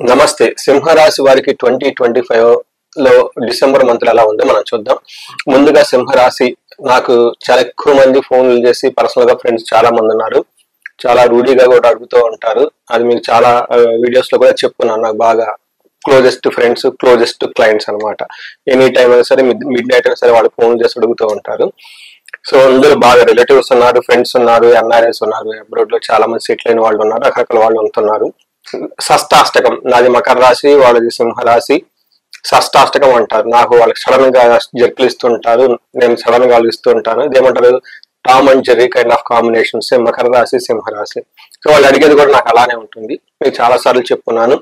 నమస్తే. సింహరాశి వారికి 2025 లో డిసెంబర్ మంత్ ఎలా ఉందో మనం చూద్దాం. ముందుగా సింహరాశి నాకు చాలా ఎక్కువ మంది ఫోన్లు చేసి పర్సనల్ గా ఫ్రెండ్స్ చాలా మంది ఉన్నారు. చాలా రూఢీగా కూడా అడుగుతూ ఉంటారు. అది మీకు చాలా వీడియోస్ లో కూడా చెప్పుకున్నాను. నాకు బాగా క్లోజెస్ట్ ఫ్రెండ్స్, క్లోజెస్ట్ క్లయింట్స్ అనమాట. ఎనీ టైం అయినా సరే, మిడ్ నైట్ అయినా సరే వాళ్ళు ఫోన్ చేసి అడుగుతూ ఉంటారు. సో అందరూ బాగా రిలేటివ్స్ ఉన్నారు, ఫ్రెండ్స్ ఉన్నారు, ఎన్ఆర్ఎస్ ఉన్నారు, అబ్రాడ్ లో చాలా మంది సెటిల్ అయిన వాళ్ళు ఉన్నారు, రకరకాల వాళ్ళు ఉంటున్నారు. షష్టాష్టకం నాది మకర రాశి, వాళ్ళది సింహరాశి. షష్టాష్టకం అంటారు. నాకు వాళ్ళకి సడన్ గా జర్కులు ఇస్తుంటారు, నేను సడన్ గా వాళ్ళు ఇస్తూ ఉంటాను. ఇదేమంటారు, Tom and Jerry kind of combinations మకర రాశి సింహరాశి. సో వాళ్ళు అడిగేది కూడా నాకు అలానే ఉంటుంది. మీకు చాలా సార్లు చెప్పుకున్నాను.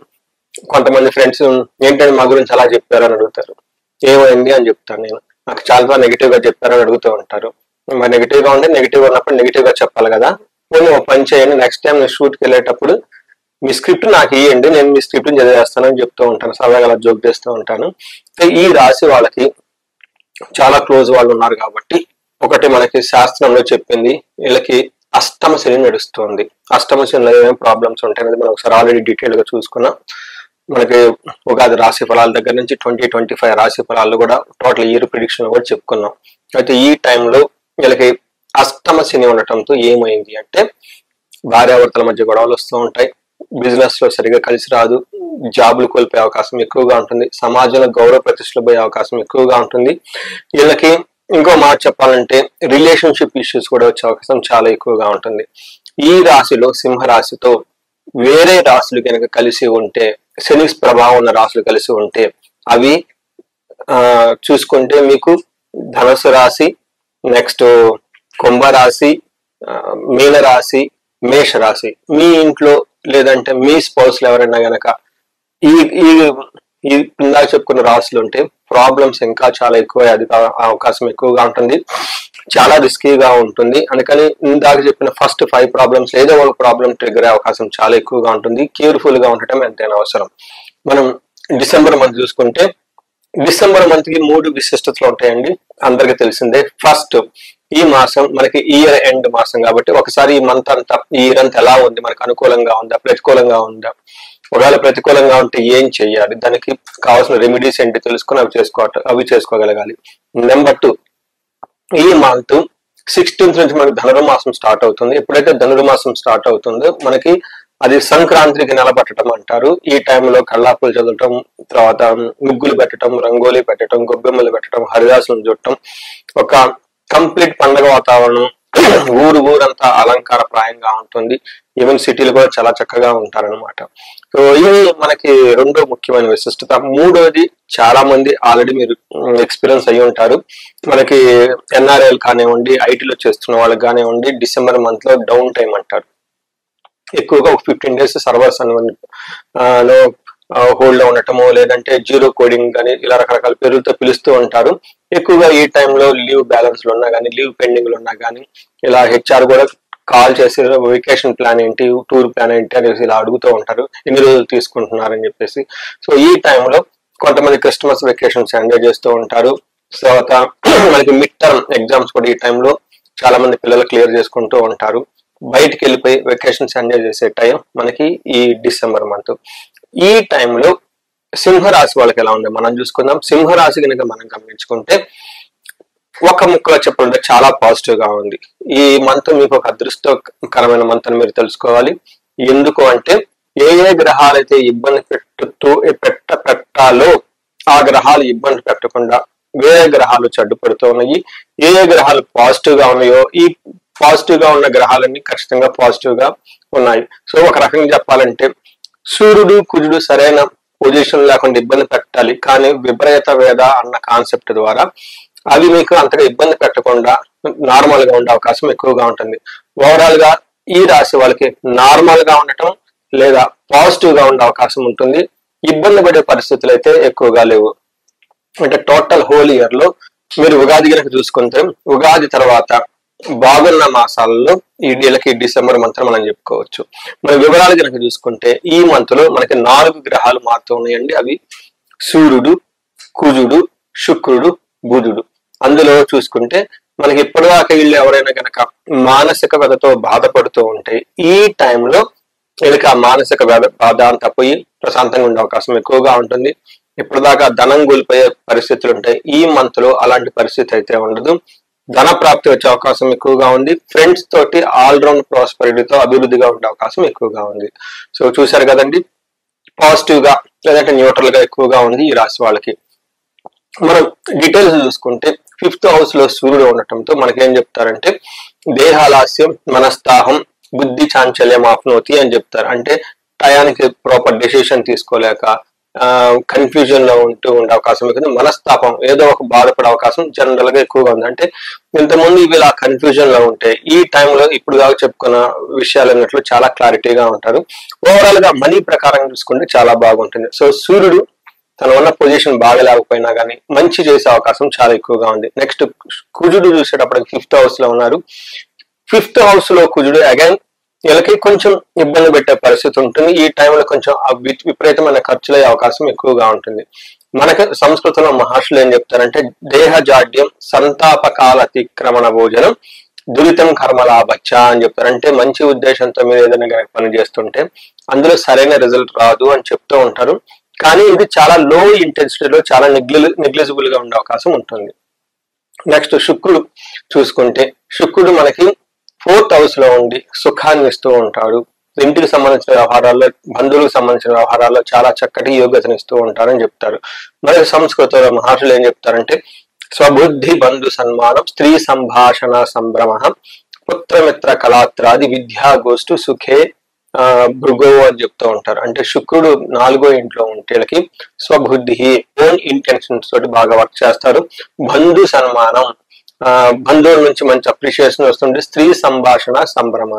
కొంతమంది ఫ్రెండ్స్ ఏంటంటే మా గురించి అలా చెప్పారు అని అడుగుతారు. ఏమైంది అని చెప్తాను నేను. నాకు చాలా నెగిటివ్ గా చెప్పారని అడుగుతూ ఉంటారు. మరి నెగిటివ్ గా ఉంటే నెగిటివ్ ఉన్నప్పుడు నెగిటివ్ గా చెప్పాలి కదా. పోనీ ఒక పని చేయండి, నెక్స్ట్ టైం నేను షూట్కి వెళ్ళేటప్పుడు మీ స్క్రిప్ట్ నాకు ఇవ్వండి, నేను మీ స్క్రిప్ట్ చదివేస్తానని చెప్తూ ఉంటాను. సరదాగా అలా జోక్ చేస్తూ ఉంటాను. ఈ రాశి వాళ్ళకి చాలా క్లోజ్ వాళ్ళు ఉన్నారు కాబట్టి ఒకటి మనకి శాస్త్రంలో చెప్పింది, వీళ్ళకి అష్టమ శని నడుస్తుంది. అష్టమ శనిలో ఏమేమి ప్రాబ్లమ్స్ ఉంటాయి అనేది మనం ఒకసారి ఆల్రెడీ డీటెయిల్ గా చూసుకున్నాం. మనకి ఉగాది రాశి ఫలాల దగ్గర నుంచి 2025 రాశి ఫలాలు కూడా టోటల్ ఇయర్ ప్రిడిక్షన్ కూడా చెప్పుకున్నాం. అయితే ఈ టైంలో వీళ్ళకి అష్టమ శని ఉండటంతో ఏమైంది అంటే, భార్యాభర్తల మధ్య గొడవలు వస్తూ ఉంటాయి, బిజినెస్ లో సరిగా కలిసి రాదు, జాబులు కోల్పోయే అవకాశం ఎక్కువగా ఉంటుంది, సమాజంలో గౌరవ ప్రతిష్టలు పోయే అవకాశం ఎక్కువగా ఉంటుంది. వీళ్ళకి ఇంకో మాట చెప్పాలంటే రిలేషన్షిప్ ఇష్యూస్ కూడా వచ్చే అవకాశం చాలా ఎక్కువగా ఉంటుంది. ఈ రాశిలో సింహరాశితో వేరే రాశులు కనుక కలిసి ఉంటే, శని ప్రభావం ఉన్న రాశులు కలిసి ఉంటే అవి చూసుకుంటే మీకు ధనుసు రాశి, నెక్స్ట్ కుంభరాశి, మీనరాశి, మేషరాశి. మీ ఇంట్లో లేదంటే మీ స్పౌస్ ఎవరైనా గనక ఈ ఈ ఇందాక చెప్పుకున్న రాశులు ఉంటే ప్రాబ్లమ్స్ ఇంకా చాలా ఎక్కువ అవకాశం ఎక్కువగా ఉంటుంది, చాలా రిస్కీగా ఉంటుంది. అందుకని ఇందాక చెప్పిన ఫస్ట్ 5 ప్రాబ్లమ్స్ ఏదో ఒక ప్రాబ్లం ట్రిగర్ అయ్యే అవకాశం చాలా ఎక్కువగా ఉంటుంది. కేర్ఫుల్ గా ఉండటం ఎంతైనా అవసరం. మనం డిసెంబర్ మంత్ చూసుకుంటే, డిసెంబర్ మంత్ కి 3 విశిష్టతలు ఉంటాయండి, అందరికీ తెలిసిందే. ఫస్ట్, ఈ మాసం మనకి ఇయర్ ఎండ్ మాసం కాబట్టి ఒకసారి ఈ మంత్ అంతా, ఈ ఇయర్ అంతా ఎలా ఉంది, మనకు అనుకూలంగా ఉందా, ప్రతికూలంగా ఉందా, ఒకవేళ ప్రతికూలంగా ఉంటే ఏం చెయ్యాలి, దానికి కావాల్సిన రెమెడీస్ ఏంటి తెలుసుకుని అవి చేసుకోగలగాలి. నెంబర్ 2, ఈ మంత్ 16th నుంచి మనకి ధనుర్మాసం స్టార్ట్ అవుతుంది. ఎప్పుడైతే ధనుర్మాసం స్టార్ట్ అవుతుందో మనకి అది సంక్రాంతికి నిలబెట్టడం అంటారు. ఈ టైంలో కళ్ళాపులు చదవటం, తర్వాత ముగ్గులు పెట్టడం, రంగోలీ పెట్టడం, గొబ్బెమ్మలు పెట్టడం, హరిదాసులను చుట్టడం, ఒక కంప్లీట్ పండగ వాతావరణం, ఊరంతా అలంకార ప్రాయంగా ఉంటుంది. ఈవెన్ సిటీలు కూడా చాలా చక్కగా ఉంటారనమాట. సో ఇది మనకి రెండో ముఖ్యమైన విశిష్టత. మూడోది, చాలా మంది ఆల్రెడీ మీరు ఎక్స్పీరియన్స్ అయ్యి ఉంటారు. మనకి ఎన్ఆర్ఐలు కానివ్వండి, ఐటీలో చేస్తున్న వాళ్ళకి కానివ్వండి, డిసెంబర్ మంత్ లో డౌన్ టైం అంటారు. ఎక్కువగా ఒక 15 days సర్వర్స్ లో హోల్డ్ లో ఉండటము, లేదంటే జీరో కోడింగ్ కానీ ఇలా రకరకాల పేర్లతో పిలుస్తూ ఉంటారు. ఎక్కువగా ఈ టైంలో లీవ్ బ్యాలెన్స్ లో ఉన్నా కానీ, లీవ్ పెండింగ్ లో ఉన్నా కానీ, ఇలా హెచ్ఆర్ కూడా కాల్ చేసి వెకేషన్ ప్లాన్ ఏంటి, టూర్ ప్లాన్ ఏంటి అనేసి ఇలా అడుగుతూ ఉంటారు, ఎన్ని రోజులు తీసుకుంటున్నారని చెప్పేసి. సో ఈ టైంలో కొంతమంది కస్టమర్స్ వెకేషన్స్ ఎంజాయ్ చేస్తూ ఉంటారు. తర్వాత మనకి మిడ్ టర్మ్ ఎగ్జామ్స్ కూడా ఈ టైంలో చాలా మంది పిల్లలు క్లియర్ చేసుకుంటూ ఉంటారు. బయటికి వెళ్ళిపోయి వెకేషన్స్ ఎంజాయ్ చేసే టైం మనకి ఈ డిసెంబర్ మంత్. ఈ టైంలో సింహరాశి వాళ్ళకి ఎలా ఉంది మనం చూసుకుందాం. సింహరాశి కనుక మనం గమనించుకుంటే, ఒక ముక్కలో చెప్పాలంటే చాలా పాజిటివ్ గా ఉంది. ఈ మంత్ మీకు ఒక అదృష్టకరమైన మంత్ అని మీరు తెలుసుకోవాలి. ఎందుకు అంటే, ఏ గ్రహాలు అయితే ఇబ్బంది పెట్టాలో ఆ గ్రహాలు ఇబ్బంది పెట్టకుండా వేరే గ్రహాలు చెడ్డు పెడుతూ ఉన్నాయి. ఏ గ్రహాలు పాజిటివ్ గా ఉన్నాయో ఈ పాజిటివ్ గా ఉన్న గ్రహాలన్నీ ఖచ్చితంగా పాజిటివ్ గా ఉన్నాయి. సో ఒక రకంగా చెప్పాలంటే, సూర్యుడు కుజుడు సరైన పొజిషన్ లేకుండా ఇబ్బంది పెట్టాలి, కానీ విపరీత వేద అన్న కాన్సెప్ట్ ద్వారా అవి మీకు అంతగా ఇబ్బంది పెట్టకుండా నార్మల్ గా ఉండే అవకాశం ఎక్కువగా ఉంటుంది. ఓవరాల్ గా ఈ రాశి వాళ్ళకి నార్మల్ గా ఉండటం లేదా పాజిటివ్ గా ఉండే అవకాశం ఉంటుంది. ఇబ్బంది పడే పరిస్థితులు అయితే ఎక్కువగా లేవు. అంటే టోటల్ హోల్ ఇయర్ లో మీరు ఉగాది కనుక చూసుకుంటే, ఉగాది తర్వాత బాగున్న మాసాలలో ఈ వీళ్ళకి డిసెంబర్ మంత్ మనం చెప్పుకోవచ్చు. మన వివరాలు కనుక చూసుకుంటే, ఈ మంత్ లో మనకి 4 గ్రహాలు మారుతూ ఉన్నాయండి. అవి సూర్యుడు, కుజుడు, శుక్రుడు, బుధుడు. అందులో చూసుకుంటే మనకి ఇప్పటిదాకా వీళ్ళు ఎవరైనా కనుక మానసిక వ్యధతో బాధపడుతూ ఉంటే, ఈ టైంలో వీళ్ళకి ఆ మానసిక బాధ అంతా పోయి ప్రశాంతంగా ఉండే అవకాశం ఎక్కువగా ఉంటుంది. ఇప్పటిదాకా ధనం కోల్పోయే పరిస్థితులు ఉంటాయి. ఈ మంత్ లో అలాంటి పరిస్థితి అయితే ఉండదు. ధన ప్రాప్తి వచ్చే అవకాశం ఎక్కువగా ఉంది. ఫ్రెండ్స్ తోటి ఆల్రౌండ్ ప్రాస్పరిటీతో అభివృద్ధిగా ఉండే అవకాశం ఎక్కువగా ఉంది. సో చూశారు కదండి, పాజిటివ్ గా లేదంటే న్యూట్రల్ గా ఎక్కువగా ఉంది ఈ రాశి వాళ్ళకి. మనం డీటెయిల్స్ చూసుకుంటే 5th హౌస్ లో సూర్యుడు ఉండటంతో మనకేం చెప్తారంటే దేహాలాస్యం, మనస్తాహం, బుద్ధి చాంచల్యం ఆప్నోతి అని చెప్తారు. అంటే టయానికి ప్రాపర్ డెసిషన్ తీసుకోలేక కన్ఫ్యూజన్ లో ఉండే అవకాశం ఎక్కువ. మనస్తాపం, ఏదో ఒక బాధపడే అవకాశం జనరల్ గా ఎక్కువగా ఉంది. అంటే ఇంతకుముందు ఇవి ఇలా కన్ఫ్యూజన్ లో ఉంటే ఈ టైంలో ఇప్పుడు దాకా చెప్పుకున్న విషయాలు అన్నట్లు చాలా క్లారిటీగా ఉంటారు. ఓవరాల్ గా మనీ ప్రకారం చూసుకుంటే చాలా బాగుంటుంది. సో సూర్యుడు తన ఉన్న పొజిషన్ బాగా లేకపోయినా కానీ మంచి చేసే అవకాశం చాలా ఎక్కువగా ఉంది. నెక్స్ట్ కుజుడు చూసేటప్పటికి 5th హౌస్ లో ఉన్నారు. 5th హౌస్ లో కుజుడు అగైన్ వీళ్ళకి కొంచెం ఇబ్బంది పెట్టే పరిస్థితి ఉంటుంది. ఈ టైంలో కొంచెం విపరీతమైన ఖర్చులు అయ్యే అవకాశం ఎక్కువగా ఉంటుంది. మనకి సంస్కృతంలో మహర్షులు ఏం చెప్తారంటే దేహ జాడ్యం, సంతాపకాల అతిక్రమణ భోజనం, దురితం కర్మలాభచ్చ అని చెప్తారు. అంటే మంచి ఉద్దేశంతో మీరు ఏదైనా కనుక పని చేస్తుంటే అందులో సరైన రిజల్ట్ రాదు అని చెప్తూ ఉంటారు. కానీ ఇది చాలా లో ఇంటెన్సిటీలో చాలా నెగ్లిజిబుల్ గా ఉండే అవకాశం ఉంటుంది. నెక్స్ట్ శుక్రుడు చూసుకుంటే శుక్రుడు మనకి 4th హౌస్ లో ఉండి సుఖాన్ని ఇస్తూ ఉంటాడు. ఇంటికి సంబంధించిన వ్యవహారాల్లో, బంధువులకు సంబంధించిన వ్యవహారాల్లో చాలా చక్కటి యోగ్యతను ఇస్తూ ఉంటారని చెప్తారు. మరి సంస్కృతంలో మహర్షులు ఏం చెప్తారంటే స్వబుద్ధి బంధు సన్మానం, స్త్రీ సంభాషణ సంభ్రమ, పుత్రమిత్ర కళాత్రాది విద్యాగోష్ఠు సుఖే భృగో అని చెప్తూ ఉంటారు. అంటే శుక్రుడు 4వ ఇంట్లో ఉంటే స్వబుద్ధి, ఓన్ ఇంటెన్షన్స్ తోటి బాగా వర్క్ చేస్తారు. బంధు సన్మానం, బంధువుల నుంచి మంచి అప్రిషియేషన్ వస్తుంది. స్త్రీ సంభాషణ సంభ్రమ,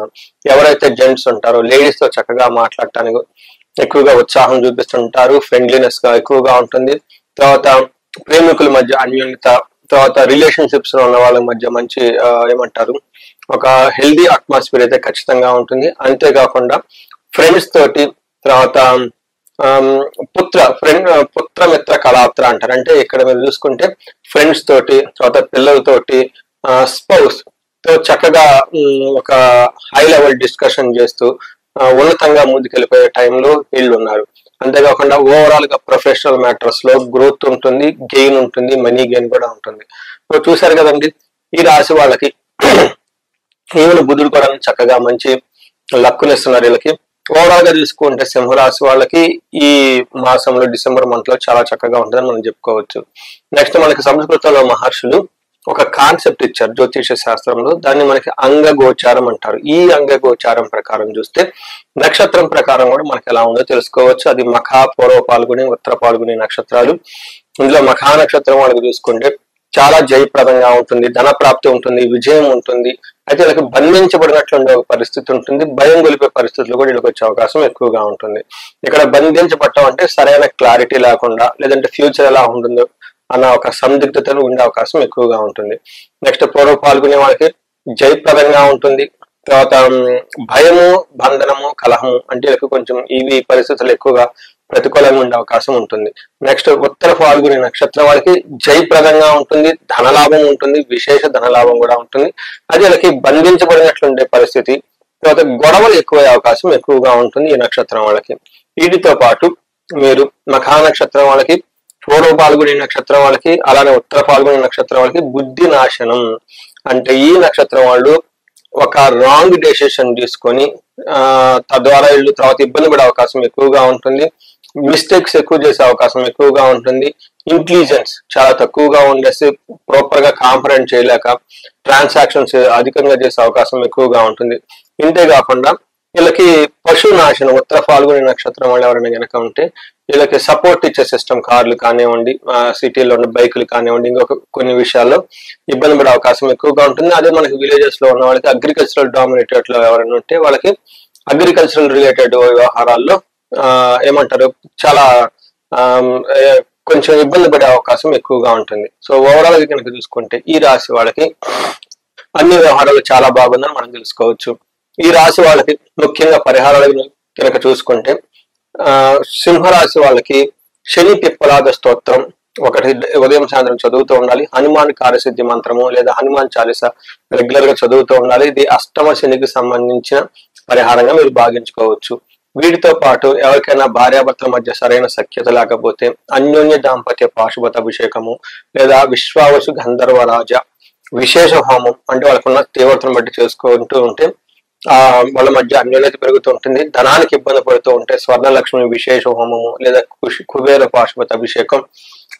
ఎవరైతే జెంట్స్ ఉంటారో లేడీస్ తో చక్కగా మాట్లాడటానికి ఎక్కువగా ఉత్సాహం చూపిస్తుంటారు. ఫ్రెండ్లీనెస్ గా ఎక్కువగా ఉంటుంది. తర్వాత ప్రేమికుల మధ్య అన్యోన్యత, తర్వాత రిలేషన్షిప్స్ లో ఉన్న వాళ్ళ మధ్య మంచి ఏమంటారు ఒక హెల్దీ అట్మాస్ఫియర్ అయితే ఖచ్చితంగా ఉంటుంది. అంతేకాకుండా ఫ్రెండ్స్ తోటి, తర్వాత పుత్రమిత్ర కళాత్ర అంటారు. అంటే ఇక్కడ మీరు చూసుకుంటే ఫ్రెండ్స్ తోటి, తర్వాత పిల్లలతోటి, స్పౌస్ తో చక్కగా ఒక హై లెవెల్ డిస్కషన్ చేస్తూ ఉన్నతంగా ముందుకెళ్ళిపోయే టైంలో వీళ్ళు ఉన్నారు. అంతేకాకుండా ఓవరాల్ గా ప్రొఫెషనల్ మ్యాటర్స్ లో గ్రోత్ ఉంటుంది, గెయిన్ ఉంటుంది, మనీ గెయిన్ కూడా ఉంటుంది. చూసారు కదండి, ఈ రాశి వాళ్ళకి ఈవెన్ బుధుడు కూడా చక్కగా మంచి లక్కునిస్తున్నారు వీళ్ళకి. ఓవరాల్ గా చూసుకుంటే సింహరాశి వాళ్ళకి ఈ మాసంలో డిసెంబర్ మంత్ లో చాలా చక్కగా ఉంటుందని మనం చెప్పుకోవచ్చు. నెక్స్ట్ మనకి సంస్కృతంలో మహర్షులు ఒక కాన్సెప్ట్ ఇచ్చారు జ్యోతిష శాస్త్రంలో, దాన్ని మనకి అంగగోచారం అంటారు. ఈ అంగగోచారం ప్రకారం చూస్తే నక్షత్రం ప్రకారం కూడా మనకి ఎలా ఉందో తెలుసుకోవచ్చు. అది మఖ, పూర్వ పాల్గొని, ఉత్తర పాల్గొని నక్షత్రాలు. ఇందులో మఖా నక్షత్రం వాళ్ళకి చూసుకుంటే చాలా జయప్రదంగా ఉంటుంది, ధన ప్రాప్తి ఉంటుంది, విజయం ఉంటుంది. అయితే వీళ్ళకి బంధించబడినట్లు ఉండే ఒక పరిస్థితి ఉంటుంది. భయం గొలిపే పరిస్థితులు కూడా వీళ్ళకి వచ్చే అవకాశం ఎక్కువగా ఉంటుంది. ఇక్కడ బంధించబడటం అంటే సరైన క్లారిటీ లేకుండా, లేదంటే ఫ్యూచర్ ఎలా ఉంటుందో అన్న ఒక సందిగ్ధతను ఉండే అవకాశం ఎక్కువగా ఉంటుంది. నెక్స్ట్ పూర్వ పాల్గొనే వాళ్ళకి జయప్రదంగా ఉంటుంది. తర్వాత భయము, బంధనము, కలహము అంటే వీళ్ళకి కొంచెం ఇవి పరిస్థితులు ఎక్కువగా ప్రతికూలంగా ఉండే అవకాశం ఉంటుంది. నెక్స్ట్ ఉత్తర పాల్గొనే నక్షత్రం వాళ్ళకి జయప్రదంగా ఉంటుంది, ధనలాభం ఉంటుంది, విశేష ధనలాభం కూడా ఉంటుంది. అది వీళ్ళకి బంధించబడినట్లు ఉండే పరిస్థితి. తర్వాత గొడవలు ఎక్కువయ్యే అవకాశం ఎక్కువగా ఉంటుంది ఈ నక్షత్రం వాళ్ళకి. వీటితో పాటు మీరు మఖా నక్షత్రం వాళ్ళకి, పూర్వ పాల్గొనే నక్షత్రం వాళ్ళకి, అలానే ఉత్తర పాల్గొనే నక్షత్రం వాళ్ళకి బుద్ధి నాశనం. అంటే ఈ నక్షత్రం వాళ్ళు ఒక రాంగ్ డెసిషన్ తీసుకొని తద్వారా వీళ్ళు తర్వాత ఇబ్బంది పడే అవకాశం ఎక్కువగా ఉంటుంది. మిస్టేక్స్ ఎక్కువ చేసే అవకాశం ఎక్కువగా ఉంటుంది. ఇంటెలిజెన్స్ చాలా తక్కువగా ఉండేసి ప్రాపర్ గా కాంప్రహెండ్ చేయలేక ట్రాన్సాక్షన్స్ అధికంగా చేసే అవకాశం ఎక్కువగా ఉంటుంది. ఇంతేకాకుండా వీళ్ళకి పశు నాశనం, ఉత్తర పాల్గొనే నక్షత్రం వాళ్ళు ఎవరైనా కనుక ఉంటే వీళ్ళకి సపోర్ట్ ఇచ్చే సిస్టమ్, కార్లు కానివ్వండి, సిటీలో ఉన్న బైకులు కానివ్వండి, ఇంకొక కొన్ని విషయాల్లో ఇబ్బంది పడే అవకాశం ఎక్కువగా ఉంటుంది. అదే మనకి విలేజెస్ లో ఉన్న వాళ్ళకి అగ్రికల్చరల్ డామినేటెడ్ లో ఎవరైనా ఉంటే వాళ్ళకి అగ్రికల్చరల్ రిలేటెడ్ వ్యవహారాల్లో ఏమంటారు చాలా కొంచెం ఇబ్బంది పడే అవకాశం ఎక్కువగా ఉంటుంది. సో ఓవరాల్ గా కనుక చూసుకుంటే ఈ రాశి వాళ్ళకి అన్ని వ్యవహారాలు చాలా బాగుందని మనం తెలుసుకోవచ్చు. ఈ రాశి వాళ్ళకి ముఖ్యంగా పరిహారాలు కనుక చూసుకుంటే సింహరాశి వాళ్ళకి శని పిప్పలాద స్తోత్రం ఒకటి ఉదయం సాయంత్రం చదువుతూ ఉండాలి. హనుమాన్ కార్యసిద్ధి మంత్రము లేదా హనుమాన్ చాలీస రెగ్యులర్ గా చదువుతూ ఉండాలి. ఇది అష్టమ శనికి సంబంధించిన పరిహారంగా మీరు భావించుకోవచ్చు. వీటితో పాటు ఎవరికైనా భార్యాభర్తల మధ్య సరైన సఖ్యత లేకపోతే అన్యోన్య దాంపత్య పాశుపత అభిషేకము లేదా విశ్వావసు గంధర్వరాజ విశేష హోమం అంటే వాళ్ళకున్న తీవ్రతను బట్టి చేసుకుంటూ ఉంటే వాళ్ళ మధ్య అన్యోన్యత పెరుగుతూ ఉంటుంది. ధనానికి ఇబ్బంది పడుతూ ఉంటే స్వర్ణలక్ష్మి విశేష హోమము లేదా కుబేర పాశుపత అభిషేకం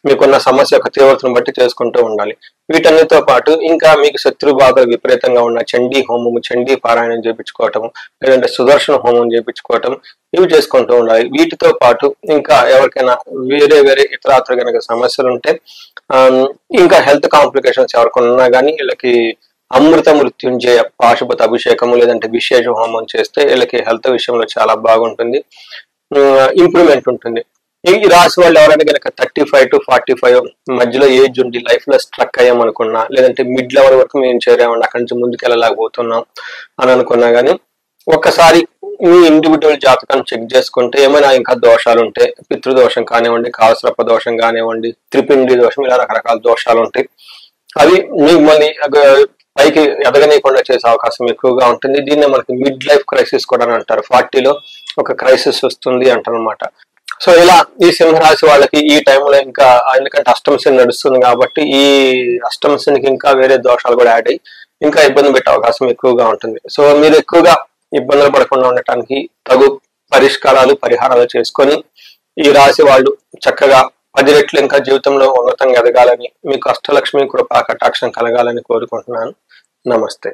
మీకున్న సమస్య యొక్క తీవ్రతను బట్టి చేసుకుంటూ ఉండాలి. వీటన్నిటితో పాటు ఇంకా మీకు శత్రు బాధలు విపరీతంగా ఉన్న చండీ హోమము, చండీ పారాయణం చేయించుకోవటం, లేదంటే సుదర్శన హోమం చేయించుకోవటం, ఇవి చేసుకుంటూ ఉండాలి. వీటితో పాటు ఇంకా ఎవరికైనా వేరే ఇతరాత్ర కనుక సమస్యలు ఉంటే ఇంకా హెల్త్ కాంప్లికేషన్స్ ఎవరికైనా ఉన్నా కానీ వీళ్ళకి అమృత మృత్యుంజయ పాశుపత అభిషేకము లేదంటే విశేష హోమం చేస్తే వీళ్ళకి హెల్త్ విషయంలో చాలా బాగుంటుంది, ఇంప్రూవ్మెంట్ ఉంటుంది. ఈ రాశి వాళ్ళు ఎవరైనా కనుక 35 to 45 మధ్యలో ఏజ్ ఉండి లైఫ్ లో స్ట్రక్ అయ్యామనుకున్నా, లేదంటే మిడ్ లెవెల్ వరకు మేము చేరామండి అక్కడి నుంచి ముందుకు వెళ్ళలేకపోతున్నాం అని అనుకున్నా కానీ ఒక్కసారి మీ ఇండివిజువల్ జాతకాన్ని చెక్ చేసుకుంటే ఏమైనా ఇంకా దోషాలు ఉంటే, పితృదోషం కానివ్వండి, కావసరప దోషం కానివ్వండి, త్రిపిండి దోషం, ఇలా రకరకాల దోషాలు ఉంటాయి. అవి మిమ్మల్ని పైకి ఎదగనీయకుండా చేసే అవకాశం ఎక్కువగా ఉంటుంది. దీన్ని మనకి మిడ్ లైఫ్ క్రైసిస్ కూడా అంటారు. 40లో ఒక క్రైసిస్ వస్తుంది అంటారు అనమాట. సో ఇలా ఈ సింహరాశి వాళ్ళకి ఈ టైంలో ఇంకా ఎందుకంటే అష్టమ శని నడుస్తుంది కాబట్టి ఈ అష్టమ శనికి ఇంకా వేరే దోషాలు కూడా యాడ్ అయ్యి ఇంకా ఇబ్బంది పెట్టే అవకాశం ఎక్కువగా ఉంటుంది. సో మీరు ఎక్కువగా ఇబ్బందులు పడకుండా ఉండటానికి తగు పరిహారాలు చేసుకొని ఈ రాశి వాళ్ళు చక్కగా 10 రెట్లు ఇంకా జీవితంలో ఉన్నతంగా ఎదగాలని, మీకు అష్టలక్ష్మి కృపా కటాక్షం కలగాలని కోరుకుంటున్నాను. నమస్తే.